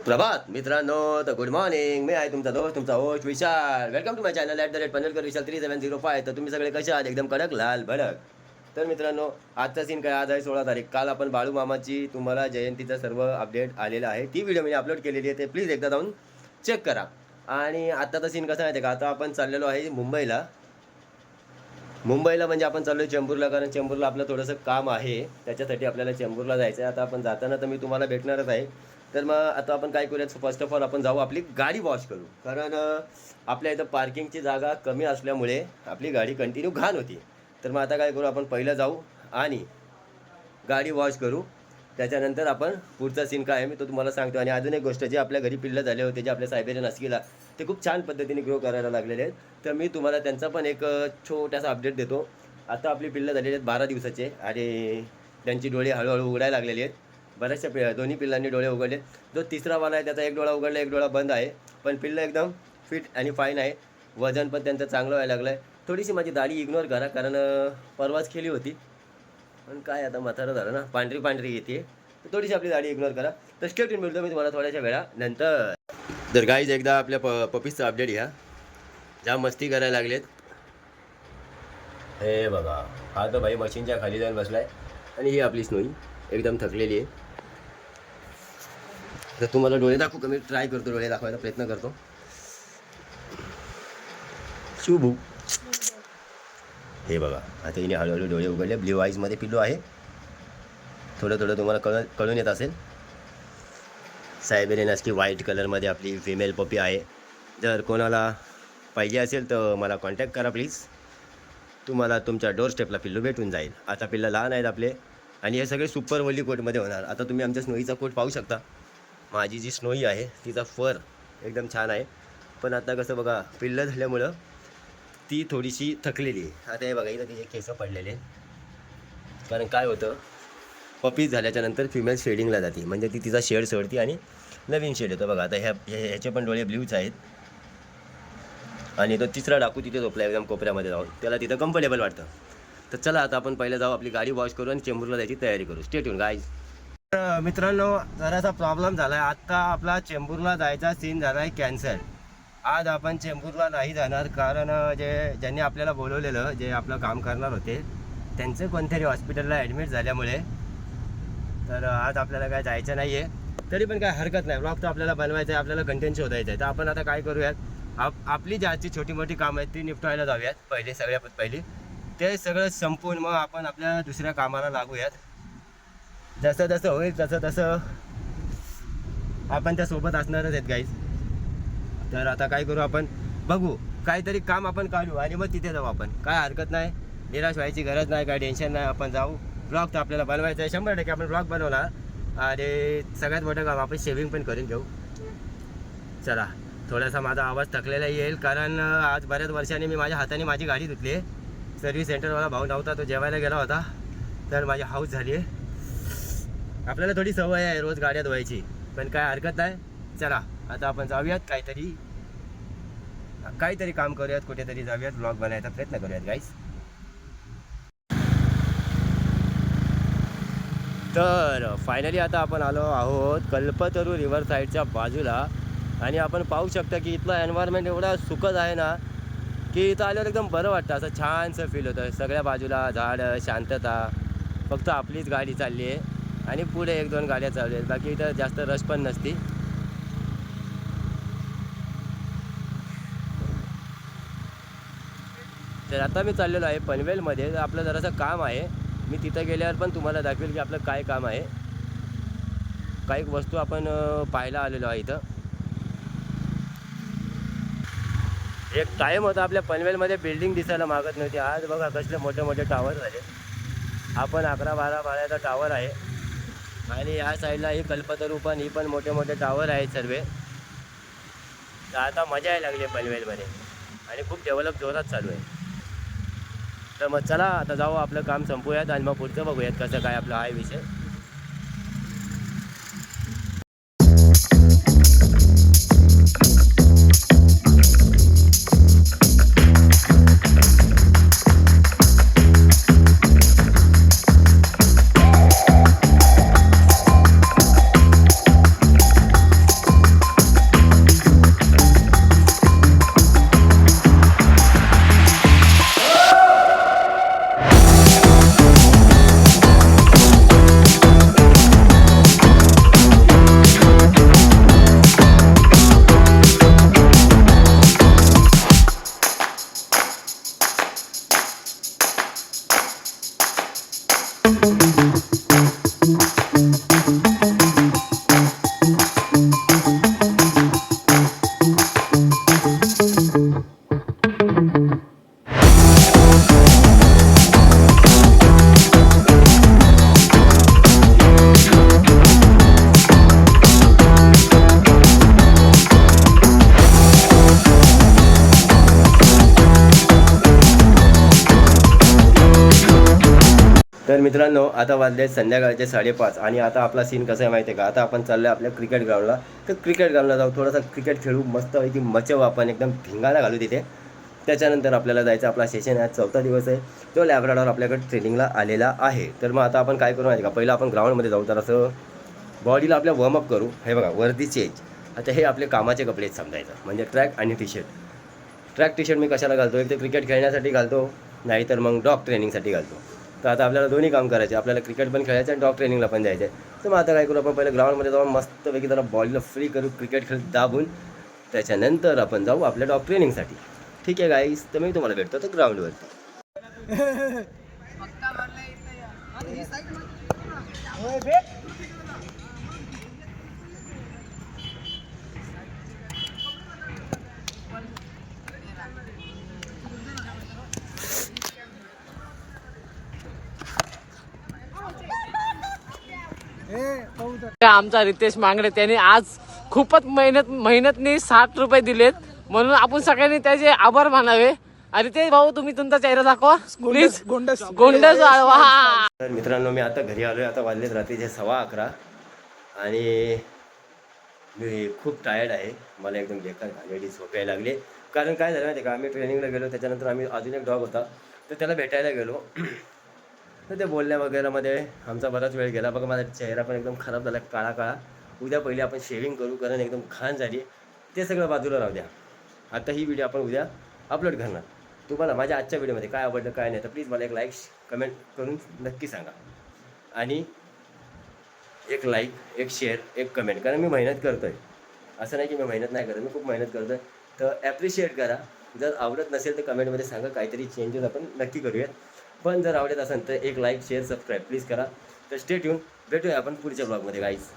प्रभात मित्रांनो, तर good morning. मी आहे तुमचा दोस्त, तुमचा host Vishal. Welcome to my channel @पनवेलकर विशाल 3705. तर तुम्ही सगळे कसे आहात? एकदम कडक लाल भडक. तर मित्रांनो, आजचा सीन काय? आज आहे 16 तारीख. काल आपण बाळू मामाची तुम्हाला जयंतीचा सर्व अपडेट आलेला आहे. ती व्हिडिओ मी अपलोड केलेली आहे, ते प्लीज एकदा जाऊन चेक करा. आणि आत्ताचा सीन कसा आहे का? आता आपण चाललेलो आहे मुंबईला. म्हणजे आपण चाललो आहे चेंबूरला, कारण चेंबूरला आपलं थोडंसं काम आहे. त्याच्यासाठी आपल्याला चेंबूरला जायचं आहे. आता आपण जाताना तर मी तुम्हाला भेटणारच आहे. तर मग आता आपण काय करूयात, फर्स्ट ऑफ ऑल आपण जाऊ आपली गाडी वॉश करू. कारण आपल्या इथं पार्किंगची जागा कमी असल्यामुळे आपली गाडी कंटिन्यू घाण होती. तर मग आता काय करू, आपण पहिलं जाऊ आणि गाडी वॉश करू. त्याच्यानंतर आपण पुढचा सीन काय आहे मी तो तुम्हाला सांगतो. आणि अजून एक गोष्ट, जे आपल्या घरी पिल्लं झाले होते, जे आपल्या सायबेरियन हस्कीला, ते खूप छान पद्धतीने ग्रो करायला लागलेले आहेत. तर मी तुम्हाला त्यांचा पण एक छोटासा अपडेट देतो. आता आपली पिल्लं झालेली आहेत 12 दिवसाचे आणि त्यांची डोळे हळूहळू उघडायला लागलेली आहेत. बऱ्याचशा दोन्ही पिल्लांनी डोळे उघडले. जो तिसरावाला आहे त्याचा एक डोळा उघडला, एक डोळा बंद आहे. पण पिल्लं एकदम फिट आणि फाईन आहे. वजन पण त्यांचं चांगलं व्हायला लागलं आहे. थोडीशी माझी दाढी इग्नोर करा, कारण परवाच केली होती. पण काय आता म्हातारं झालं ना, पांढरी पांढरी येते. तर थोडीशी आपली दाढी इग्नोर करा. तर स्टेप मिळतो मी तुम्हाला थोड्याशा वेळानंतर. तर गाईज एकदा आपल्या पपीचं अपडेट घ्या. ज्या मस्ती करायला लागलेत. हे बघा, हा तर भाई मशीनच्या खाली जाऊन बसलाय. आणि ही आपली स्नोई एकदम थकलेली आहे. तर तुम्हाला डोळे दाखवू का? मी ट्राय करतो, डोळे दाखवायचा प्रयत्न करतो. शुभू, हे बघा, आता हिने हळूहळू डोळे उघडले. ब्ल्यू आईजमध्ये पिल्लू आहे. थोडं थोडं तुम्हाला कळून येत असेल. सायबेरियन हस्की व्हाईट कलरमध्ये आपली फिमेल पपी आहे. जर कोणाला पाहिजे असेल तर मला कॉन्टॅक्ट करा प्लीज. तुम्हाला तुमच्या डोर स्टेपला पिल्लू भेटून जाईल. आता पिल्लं लहान आहेत आपले, आणि हे सगळे सुपर वली कोटमध्ये होणार. आता तुम्ही आमच्या स्नोईचा कोट पाहू शकता. माझी जी स्नोई आहे तिचा फर एकदम छान आहे. पण आता कसं बघा, पिल्लं झाल्यामुळं ती थोडीशी थकलेली आहे. आता हे बघा, इथं तिचे केस पडलेले. कारण काय होतं, पपीज झाल्याच्या नंतर फिमेल शेडिंगला जाते, म्हणजे ती तिचा शेड सोडते आणि नवीन शेड येतो. बघा, आता ह्याचे पण डोळे ब्ल्यूच आहेत. आणि तो तिसरा डाकू तिथे झोपला एकदम कोपऱ्यामध्ये जाऊन, त्याला तिथं कम्फर्टेबल वाटतं. तर चला आता आपण पहिलं जाऊ, आपली गाडी वॉश करू आणि चेंबूरला जायची तयारी करू. Stay tune guys. मित्रांनो, जरासा प्रॉब्लेम झाला आहे. आत्ता आपला चेंबूरला जायचा सीन झाला आहे कॅन्सल. आज आपण चेंबूरला नाही जाणार, कारण ज्यांनी आपल्याला बोलवलेलं, जे आपलं काम करणार होते, त्यांचे कोणतरी हॉस्पिटलला ॲडमिट झाल्यामुळे तर आज आपल्याला काय जायचं नाही आहे. तरी पण काय हरकत नाही, ब्लॉग तर आपल्याला बनवायचं आहे, आपल्याला कंटेंट शोधायचं आहे. तर आपण आता काय करूयात, आपली ज्याची छोटी मोठी कामं आहेत ती निपटायला जाऊयात पहिले. सगळ्यात पहिली ते सगळं संपवून मग आपण आपल्या दुसऱ्या कामाला लागूयात. जसं जसं होईल तसं तसं आपण त्यासोबत असणारच आहेत गाईज. तर आता काय करू, आपण बघू काहीतरी काम आपण काढू आणि मग तिथे जाऊ. आपण काय हरकत नाही, निराश व्हायची गरज नाही, काय टेन्शन नाही. आपण जाऊ. ब्लॉग तर आपल्याला बनवायचं आहे, 100% आपण ब्लॉग बनवणार. आणि सगळ्यात मोठं काम आपण शेविंग पण करून घेऊ. चला, थोडासा माझा आवाज थकलेला येईल, कारण आज बऱ्याच वर्षांनी मी माझ्या हाताने माझी गाडी धुतली आहे. सर्व्हिस सेंटरवाला भाऊ नव्हता, तो जेवायला गेला होता, तर माझी हाऊस झाली आहे. आपल्याला थोडी सवय आहे रोज गाड्या धुवायची, पण काय हरकत नाही. चला आता आपण जाऊयात, काहीतरी काम करूयात, कुठेतरी जाऊयात, ब्लॉग बनायचा प्रयत्न करूयात गाईस. तर फायनली आता आपण आलो आहोत कल्पतरू रिव्हर साईडच्या बाजूला. आणि आपण पाहू शकता की इथलं एन्व्हायरमेंट एवढा सुखद आहे ना, की इथं आल्यावर एकदम बरं वाटतं. असं छानसं फील होतं. सगळ्या बाजूला झाडं, शांतता. फक्त आपलीच गाडी चालली आहे आणि पुढे 1-2 गाड्या चालू आहेत. बाकी इथं जास्त रश पण नसती. तर आता मी चाललेलो आहे पनवेलमध्ये. तर आपलं जरासं काम आहे. मी तिथं गेल्यावर पण तुम्हाला दाखवेल की आपलं काय काम आहे. काही वस्तू आपण पाहायला आलेलो आहे इथं. एक टाईम होता आपल्या पनवेलमध्ये बिल्डिंग दिसायला मागत नव्हती. आज बघा कसले मोठे मोठे टावर झाले. आपण 11-12 माळ्याचा टावर आहे. आणि या साईडला ही कल्पतरू पण, ही पण मोठे मोठे टावर आहेत सर्व. तर आता मजा यायला लागली पनवेलमध्ये आणि खूप डेव्हलप जोरात चालू आहे. तर मग चला आता जाऊ, आपलं काम संपूयात आणि मग पुढचं बघूयात कसं काय आपला हा विषय. तर मित्रांनो आता वाजले संध्याकाळचे 5:30 आणि आता आपला सीन कसा आहे माहिती आहे का, आता आपण चाललो आपल्या क्रिकेट ग्राउंडला. तर क्रिकेट ग्राउंडला जाऊ, थोडासा क्रिकेट खेळू, मस्तपैकी मचव आपण एकदम धिंगाणा घालू तिथे. त्याच्यानंतर आपल्याला जायचं, आपला सेशन आज 4था दिवस आहे. तो लॅब्राडॉर आपल्याकडे ट्रेनिंगला आलेला आहे. तर मग आता आपण काय करू माहिती का, पहिलं आपण ग्राउंडमध्ये जाऊ, तर असं बॉडीला आपल्या वॉर्मअप करू. हे बघा वरती चेंज. आता हे आपले कामाचे कपडे समजायचं, म्हणजे ट्रॅक आणि T shirt. Track T shirt मी कशाला घालतो, एक तर क्रिकेट खेळण्यासाठी घालतो, नाहीतर मग डॉग ट्रेनिंगसाठी घालतो. तर आता आपल्याला दोन्ही काम करायचे, आपल्याला क्रिकेट पण खेळायचं आणि डॉग ट्रेनिंगला पण जायचं आहे. तर मग आता काय करू, आपण पहिलं ग्राउंडमध्ये जाऊन मस्तपैकी जरा बॉडीला फ्री करू, क्रिकेट खेळ दाबून. त्याच्यानंतर आपण जाऊ आपल्या डॉग ट्रेनिंगसाठी. ठीक आहे गाईस, तर मी तुम्हाला भेटतो तर ग्राउंडवरती. आमचा रितेश मांगडे त्याने आज खूपच मेहनतनी 60 रुपये दिलेत, म्हणून आपण सगळ्यांनी त्याचे आभार मानावे. आणि ते भाऊ तुम्ही तुमचा चेहरा दाखवा प्लीज. गोंडस. तर मित्रांनो मी आता घरी आलोय. आता वाजलेत रात्रीचे 11:15 आणि मी खूप टायर्ड आहे. मला एकदम बेकार घाणेरडी झोप यायला लागली. कारण काय झालं माहिती का, आम्ही ट्रेनिंगला गेलो, त्याच्यानंतर आम्ही अजून एक डॉग होता तर त्याला भेटायला गेलो. तर ते बोलण्या वगैरेमध्ये आमचा बराच वेळ गेला. बघा माझा चेहरा पण एकदम खराब झाला, काळा काळा. उद्या पहिले आपण शेविंग करू, कारण एकदम घाण झाली. ते सगळं बाजूला राहू द्या. आता ही व्हिडिओ आपण उद्या अपलोड करणार. तुम्हाला माझ्या आजच्या व्हिडिओमध्ये काय आवडलं काय नाही तर प्लीज मला एक लाईक कमेंट करून नक्की सांगा. आणि एक लाईक, एक शेअर, एक कमेंट, कारण मी मेहनत करतो आहे. असं नाही की मी मेहनत नाही करत, मी खूप मेहनत करतो आहे. तर ॲप्रिशिएट करा. जर आवडत नसेल तर कमेंटमध्ये सांगा, काहीतरी चेंजेस आपण नक्की करूयात. पण जर आवडत असेल तर एक लाईक, शेअर, सबस्क्राईब प्लीज करा. तर स्टे ट्यून, भेटूया आपण पुढच्या ब्लॉगमध्ये गाईज.